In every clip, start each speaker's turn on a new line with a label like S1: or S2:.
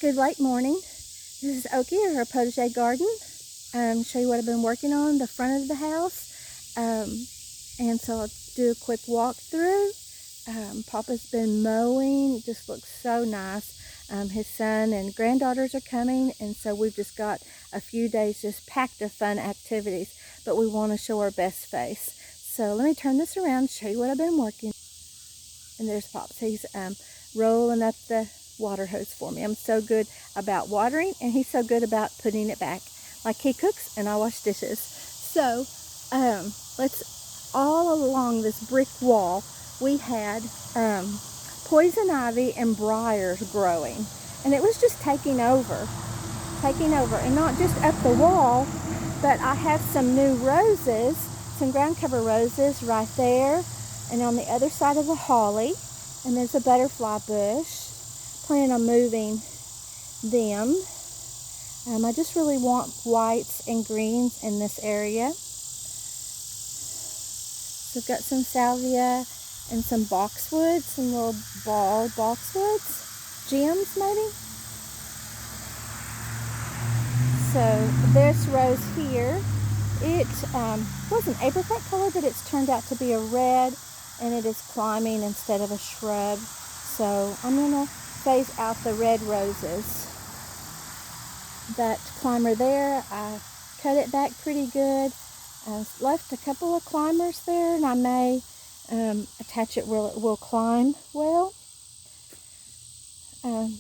S1: Good late morning. This is Oki at her potager garden. Show you what I've been working on the front of the house. And so I'll do a quick walkthrough. Papa's been mowing. It just looks so nice. His son and granddaughters are coming, and so we've just got a few days just packed of fun activities, but we want to show our best face. So let me turn this around, show you what I've been working. And there's Pops. He's rolling up the water hose for me. I'm so good about watering, and he's so good about putting it back. Like he cooks and I wash dishes. So all along this brick wall we had poison ivy and briars growing, and it was just taking over, and not just up the wall, but I have some new roses, some ground cover roses right there, and on the other side of the holly, and there's a butterfly bush. Plan on moving them. I just really want whites and greens in this area. So I've got some salvia and some boxwoods, some little ball boxwoods, gems maybe. So this rose here, it was an apricot color, but it's turned out to be a red, and it is climbing instead of a shrub. So I'm gonna phase out the red roses. That climber there, I cut it back pretty good. I left a couple of climbers there, and I may attach it where it will climb well,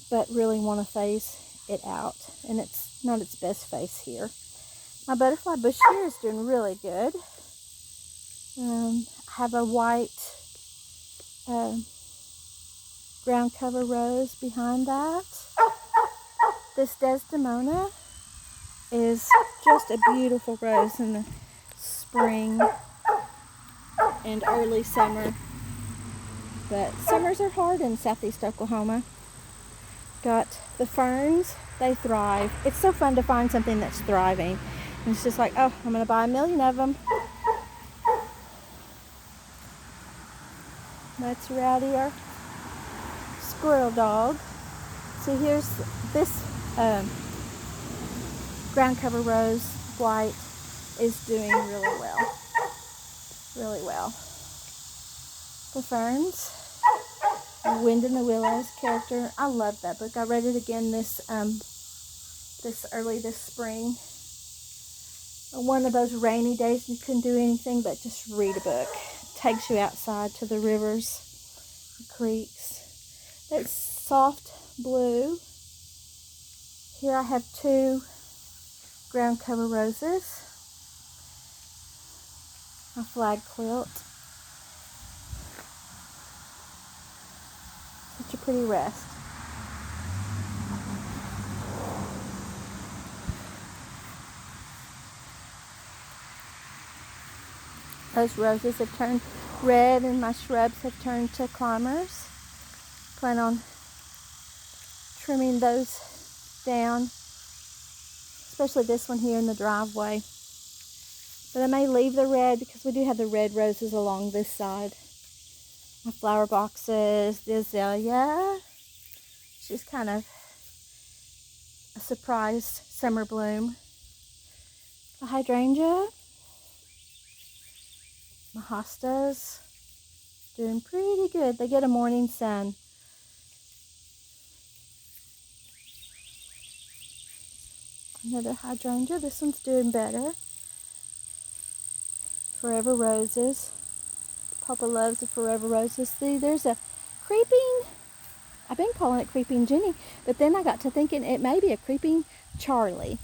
S1: but really want to phase it out, and it's not its best face here. My butterfly bush here is doing really good. I have a white ground cover rose behind that. This Desdemona is just a beautiful rose in the spring and early summer, but summers are hard in southeast Oklahoma. Got the ferns, they thrive. It's so fun to find something that's thriving, and it's just like, oh, I'm gonna buy 1,000,000 of them. That's Rowdy, our squirrel dog. So here's this ground cover rose, white, is doing really well. The ferns, Wind in the Willows character. I love that book. I read it again this spring. One of those rainy days you couldn't do anything but just read a book. It takes you outside to the rivers, the creeks. That's soft blue. Here I have 2 ground cover roses, a flag quilt. Such a pretty rest. Those roses have turned red, and my shrubs have turned to climbers. Plan on trimming those down, especially this one here in the driveway. But I may leave the red because we do have the red roses along this side. My flower boxes, the azalea, she's kind of a surprise summer bloom. The hydrangea, my hostas, doing pretty good. They get a morning sun. Another hydrangea. This one's doing better. Forever roses. Papa loves the forever roses. See, there's a creeping, I've been calling it creeping Jenny, but then I got to thinking it may be a creeping Charlie.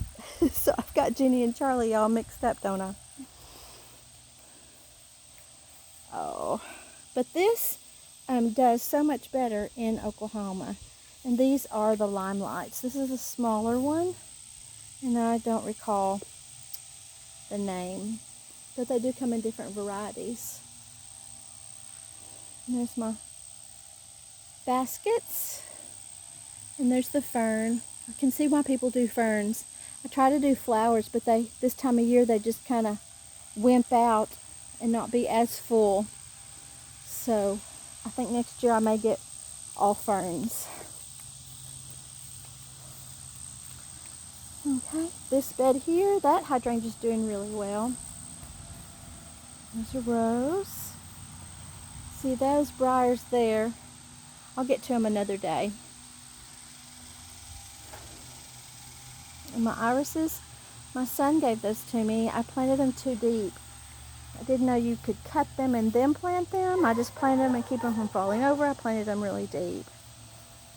S1: So I've got Jenny and Charlie all mixed up, don't I? Oh, but this does so much better in Oklahoma. And these are the limelights. This is a smaller one, and I don't recall the name, but they do come in different varieties. And there's my baskets, and there's the fern. I can see why people do ferns. I try to do flowers, but this time of year they just kind of wimp out and not be as full. So I think next year I may get all ferns. Okay, this bed here, that hydrangea's doing really well. There's a rose. See those briars there? I'll get to them another day. And my irises, my son gave those to me. I planted them too deep. I didn't know you could cut them and then plant them. I just planted them and keep them from falling over. I planted them really deep.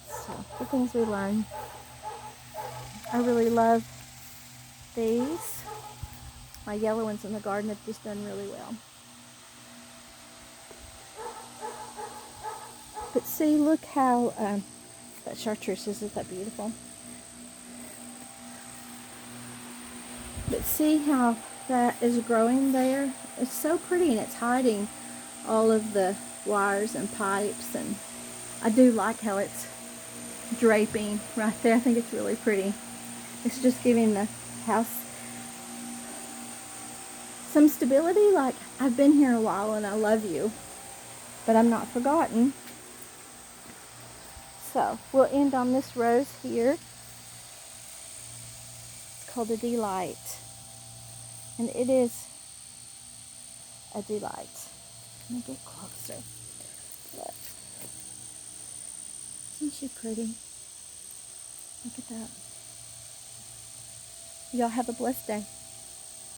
S1: So, the things we learn. I really love these. My yellow ones in the garden have just done really well. But see, look how that chartreuse isn't that beautiful. But see how that is growing there? It's so pretty, and it's hiding all of the wires and pipes, and I do like how it's draping right there. I think it's really pretty. It's just giving the house some stability, like I've been here a while and I love you, but I'm not forgotten. So we'll end on this rose here. It's called a Delight, and it is a delight. Let me get closer. Look. Isn't she pretty? Look at that. Y'all have a blessed day.